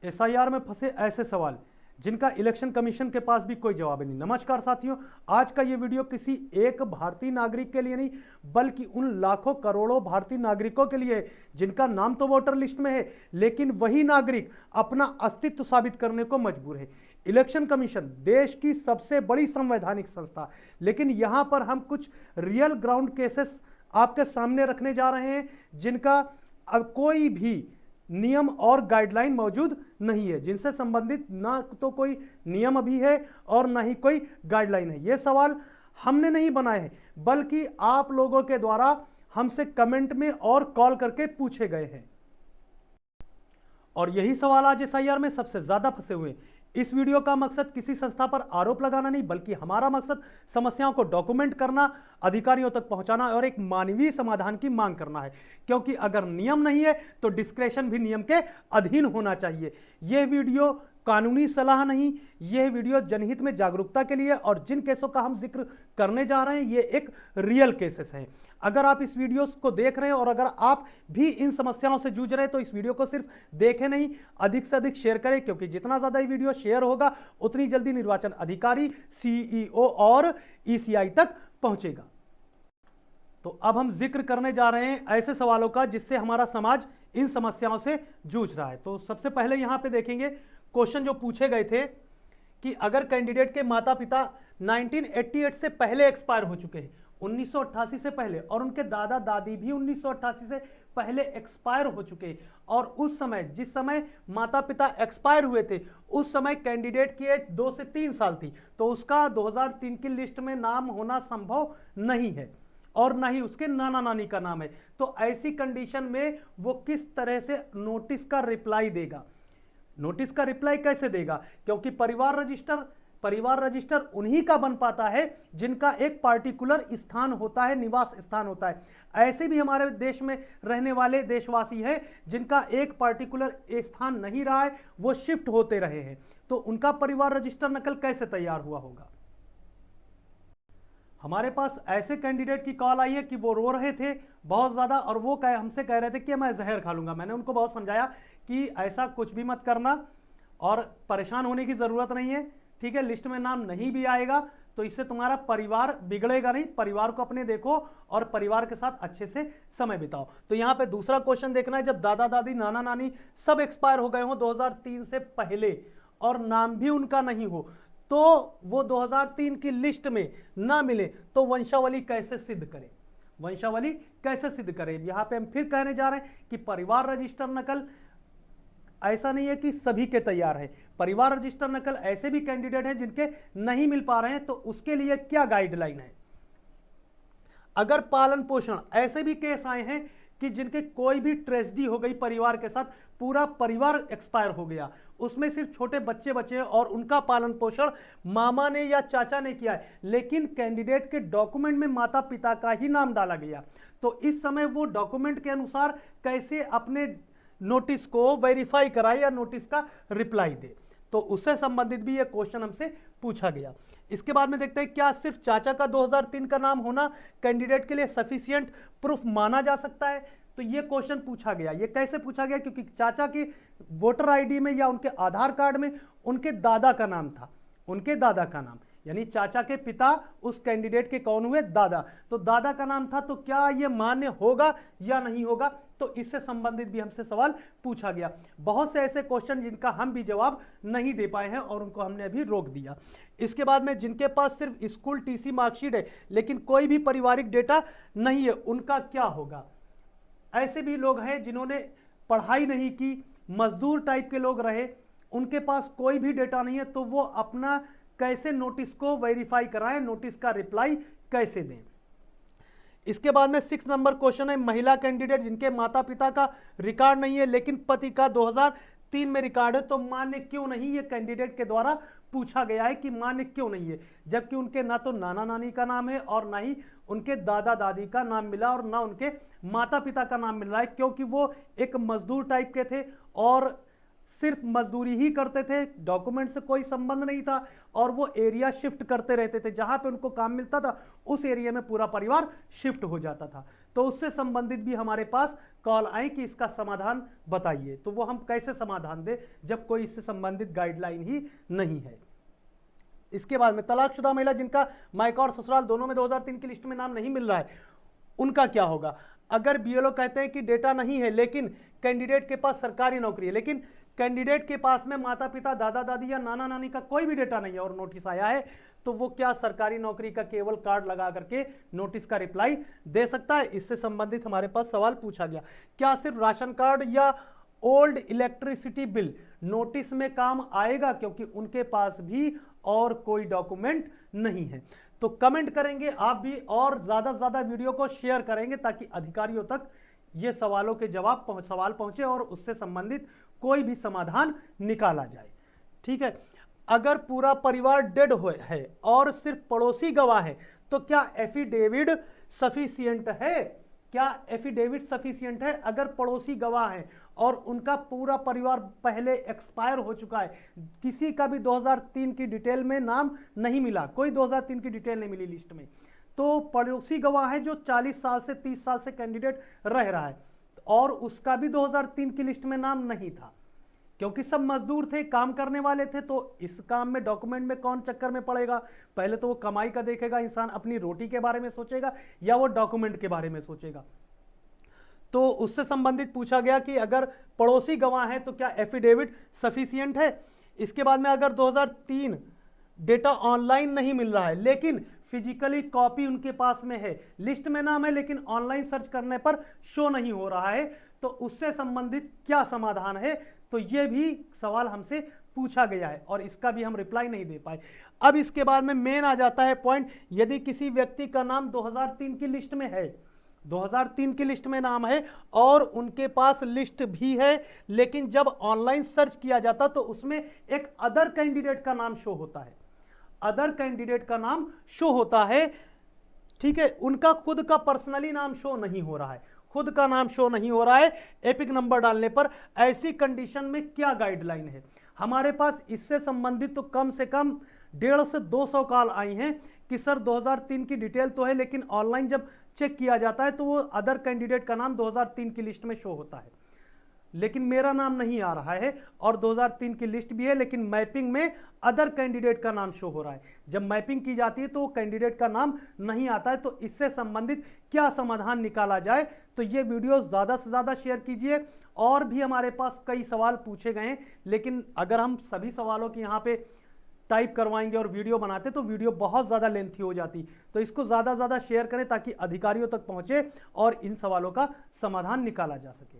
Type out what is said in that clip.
SIR में फंसे ऐसे सवाल जिनका इलेक्शन कमीशन के पास भी कोई जवाब नहीं। नमस्कार साथियों, आज का ये वीडियो किसी एक भारतीय नागरिक के लिए नहीं बल्कि उन लाखों करोड़ों भारतीय नागरिकों के लिए है जिनका नाम तो वोटर लिस्ट में है, लेकिन वही नागरिक अपना अस्तित्व साबित करने को मजबूर है। इलेक्शन कमीशन देश की सबसे बड़ी संवैधानिक संस्था, लेकिन यहां पर हम कुछ रियल ग्राउंड केसेस आपके सामने रखने जा रहे हैं जिनका अब कोई भी नियम और गाइडलाइन मौजूद नहीं है, जिनसे संबंधित ना तो कोई नियम अभी है और ना ही कोई गाइडलाइन है। ये सवाल हमने नहीं बनाए हैं बल्कि आप लोगों के द्वारा हमसे कमेंट में और कॉल करके पूछे गए हैं, और यही सवाल आज एसआईआर में सबसे ज्यादा फंसे हुए हैं। इस वीडियो का मकसद किसी संस्था पर आरोप लगाना नहीं बल्कि हमारा मकसद समस्याओं को डॉक्यूमेंट करना, अधिकारियों तक पहुंचाना और एक मानवीय समाधान की मांग करना है, क्योंकि अगर नियम नहीं है तो डिस्क्रेशन भी नियम के अधीन होना चाहिए। यह वीडियो कानूनी सलाह नहीं, यह वीडियो जनहित में जागरूकता के लिए, और जिन केसों का हम जिक्र करने जा रहे हैं ये एक रियल केसेस हैं। अगर आप इस वीडियो को देख रहे हैं और अगर आप भी इन समस्याओं से जूझ रहे हैं तो इस वीडियो को सिर्फ देखें नहीं, अधिक से अधिक शेयर करें, क्योंकि जितना ज्यादा ये वीडियो शेयर होगा उतनी जल्दी निर्वाचन अधिकारी, सीईओ और ईसीआई तक पहुंचेगा। तो अब हम जिक्र करने जा रहे हैं ऐसे सवालों का जिससे हमारा समाज इन समस्याओं से जूझ रहा है। तो सबसे पहले यहां पे देखेंगे क्वेश्चन जो पूछे गए थे कि अगर कैंडिडेट के माता पिता 1988 से पहले एक्सपायर हो चुके हैं, 1988 से पहले, और उनके दादा दादी भी 1988 से पहले एक्सपायर हो चुके हैं, और उस समय जिस समय माता पिता एक्सपायर हुए थे उस समय कैंडिडेट की एज 2 से 3 साल थी, तो उसका 2003 की लिस्ट में नाम होना संभव नहीं है और ना ही उसके नाना नानी का नाम है। तो ऐसी कंडीशन में वो किस तरह से नोटिस का रिप्लाई देगा? नोटिस का रिप्लाई कैसे देगा? क्योंकि परिवार रजिस्टर उन्हीं का बन पाता है जिनका एक पार्टिकुलर स्थान होता है, निवास स्थान होता है। ऐसे भी हमारे देश में रहने वाले देशवासी हैं जिनका एक पार्टिकुलर स्थान नहीं रहा है, वो शिफ्ट होते रहे हैं, तो उनका परिवार रजिस्टर नकल कैसे तैयार हुआ होगा? हमारे पास ऐसे कैंडिडेट की कॉल आई है कि वो रो रहे थे बहुत ज़्यादा और वो हमसे कह रहे थे कि मैं जहर खा लूँगा। मैंने उनको बहुत समझाया कि ऐसा कुछ भी मत करना और परेशान होने की ज़रूरत नहीं है, ठीक है। लिस्ट में नाम नहीं भी आएगा तो इससे तुम्हारा परिवार बिगड़ेगा नहीं, परिवार को अपने देखो और परिवार के साथ अच्छे से समय बिताओ। तो यहाँ पे दूसरा क्वेश्चन देखना है, जब दादा दादी नाना नानी सब एक्सपायर हो गए हो 2003 से पहले और नाम भी उनका नहीं हो, तो वो 2003 की लिस्ट में ना मिले तो वंशावली कैसे सिद्ध करें? वंशावली कैसे सिद्ध करें? यहां पे हम फिर कहने जा रहे हैं कि परिवार रजिस्टर नकल ऐसा नहीं है कि सभी के तैयार है। परिवार रजिस्टर नकल ऐसे भी कैंडिडेट हैं जिनके नहीं मिल पा रहे हैं, तो उसके लिए क्या गाइडलाइन है? अगर पालन पोषण, ऐसे भी केस आए हैं कि जिनके कोई भी ट्रेजेडी हो गई परिवार के साथ, पूरा परिवार एक्सपायर हो गया, उसमें सिर्फ छोटे बच्चे बचे हैं और उनका पालन पोषण मामा ने या चाचा ने किया है, लेकिन कैंडिडेट के डॉक्यूमेंट में माता पिता का ही नाम डाला गया, तो इस समय वो डॉक्यूमेंट के अनुसार कैसे अपने नोटिस को वेरीफाई कराए या नोटिस का रिप्लाई दे? तो उससे संबंधित भी ये क्वेश्चन हमसे पूछा गया। इसके बाद में देखते हैं क्या सिर्फ चाचा का 2003 का नाम होना कैंडिडेट के लिए सफिशिएंट प्रूफ माना जा सकता है? तो ये क्वेश्चन पूछा गया। ये कैसे पूछा गया? क्योंकि चाचा की वोटर आईडी में या उनके आधार कार्ड में उनके दादा का नाम था, उनके दादा का नाम, यानी चाचा के पिता उस कैंडिडेट के कौन हुए? दादा। तो दादा का नाम था, तो क्या ये मान्य होगा या नहीं होगा? तो इससे संबंधित भी हमसे सवाल पूछा गया। बहुत से ऐसे क्वेश्चन जिनका हम भी जवाब नहीं दे पाए हैं और उनको हमने अभी रोक दिया। इसके बाद में जिनके पास सिर्फ स्कूल टीसी मार्कशीट है लेकिन कोई भी पारिवारिक डेटा नहीं है, उनका क्या होगा? ऐसे भी लोग हैं जिन्होंने पढ़ाई नहीं की, मजदूर टाइप के लोग रहे, उनके पास कोई भी डेटा नहीं है, तो वो अपना कैसे नोटिस को वेरीफाई कराएं, नोटिस का रिप्लाई कैसे दें? इसके बाद में 6 नंबर क्वेश्चन है, महिला कैंडिडेट जिनके माता पिता का रिकॉर्ड नहीं है लेकिन पति का 2003 में रिकॉर्ड है, तो मान्य क्यों नहीं? ये कैंडिडेट के द्वारा पूछा गया है कि मान्य क्यों नहीं है, जबकि उनके ना तो नाना नानी का नाम है और ना ही उनके दादा दादी का नाम मिला और ना उनके माता पिता का नाम मिल रहा है, क्योंकि वो एक मजदूर टाइप के थे और सिर्फ मजदूरी ही करते थे, डॉक्यूमेंट से कोई संबंध नहीं था, और वो एरिया शिफ्ट करते रहते थे, जहां पे उनको काम मिलता था उस एरिया में पूरा परिवार शिफ्ट हो जाता था। तो उससे संबंधित भी हमारे पास कॉल आई कि इसका समाधान बताइए। तो वो हम कैसे समाधान दें जब कोई इससे संबंधित गाइडलाइन ही नहीं है। इसके बाद में तलाकशुदा महिला जिनका मायका और ससुराल दोनों में 2003 की लिस्ट में नाम नहीं मिल रहा है, उनका क्या होगा? अगर बीएलओ कहते हैं कि डेटा नहीं है लेकिन कैंडिडेट के पास सरकारी नौकरी है, लेकिन कैंडिडेट के पास में माता पिता, दादा दादी या नाना नानी का कोई भी डेटा नहीं है और नोटिस आया है, तो वो क्या सरकारी नौकरी का केवल कार्ड लगा करके नोटिस का रिप्लाई दे सकता है? इससे संबंधित हमारे पास सवाल पूछा गया। क्या सिर्फ राशन कार्ड या ओल्ड इलेक्ट्रिसिटी बिल नोटिस में काम आएगा, क्योंकि उनके पास भी और कोई डॉक्यूमेंट नहीं है? तो कमेंट करेंगे आप भी, और ज्यादा से ज्यादा वीडियो को शेयर करेंगे ताकि अधिकारियों तक ये सवालों के सवाल पहुंचे और उससे संबंधित कोई भी समाधान निकाला जाए। ठीक है। अगर पूरा परिवार डेड है और सिर्फ पड़ोसी गवाह है, तो क्या एफिडेविट सफिशिएंट है? क्या एफिडेविट सफिशिएंट है? अगर पड़ोसी गवाह हैं और उनका पूरा परिवार पहले एक्सपायर हो चुका है, किसी का भी 2003 की डिटेल में नाम नहीं मिला, कोई 2003 की डिटेल नहीं मिली लिस्ट में, तो पड़ोसी गवाह है जो 40 साल से 30 साल से कैंडिडेट रह रहा है और उसका भी 2003 की लिस्ट में नाम नहीं था, क्योंकि सब मजदूर थे, काम करने वाले थे। तो इस काम में डॉक्यूमेंट में कौन चक्कर में पड़ेगा? पहले तो वो कमाई का देखेगा, इंसान अपनी रोटी के बारे में सोचेगा या वो डॉक्यूमेंट के बारे में सोचेगा। तो उससे संबंधित पूछा गया कि अगर पड़ोसी गवाह है तो क्या एफिडेविट सफिशिएंट है? इसके बाद में अगर 2003 डेटा ऑनलाइन नहीं मिल रहा है लेकिन फिजिकली कॉपी उनके पास में है, लिस्ट में नाम है लेकिन ऑनलाइन सर्च करने पर शो नहीं हो रहा है, तो उससे संबंधित क्या समाधान है? तो ये भी सवाल हमसे पूछा गया है और इसका भी हम रिप्लाई नहीं दे पाए। अब इसके बाद में मेन आ जाता है पॉइंट, यदि किसी व्यक्ति का नाम 2003 की लिस्ट में है, 2003 की लिस्ट में नाम है और उनके पास लिस्ट भी है, लेकिन जब ऑनलाइन सर्च किया जाता तो उसमें एक अदर कैंडिडेट का नाम शो होता है, अदर कैंडिडेट का नाम शो होता है। ठीक है, उनका खुद का पर्सनली नाम शो नहीं हो रहा है, खुद का नाम शो नहीं हो रहा है एपिक नंबर डालने पर। ऐसी कंडीशन में क्या गाइडलाइन है हमारे पास? इससे संबंधित तो कम से कम 150 से 200 कॉल आई हैं कि सर 2003 की डिटेल तो है लेकिन ऑनलाइन जब चेक किया जाता है तो वो अदर कैंडिडेट का नाम 2003 की लिस्ट में शो होता है, लेकिन मेरा नाम नहीं आ रहा है और 2003 की लिस्ट भी है लेकिन मैपिंग में अदर कैंडिडेट का नाम शो हो रहा है। जब मैपिंग की जाती है तो कैंडिडेट का नाम नहीं आता है। तो इससे संबंधित क्या समाधान निकाला जाए? तो ये वीडियो ज़्यादा से ज़्यादा शेयर कीजिए। और भी हमारे पास कई सवाल पूछे गए हैं, लेकिन अगर हम सभी सवालों की यहाँ पे टाइप करवाएंगे और वीडियो बनाते तो वीडियो बहुत ज़्यादा लेंथी हो जाती। तो इसको ज़्यादा से ज़्यादा शेयर करें ताकि अधिकारियों तक पहुँचे और इन सवालों का समाधान निकाला जा सके।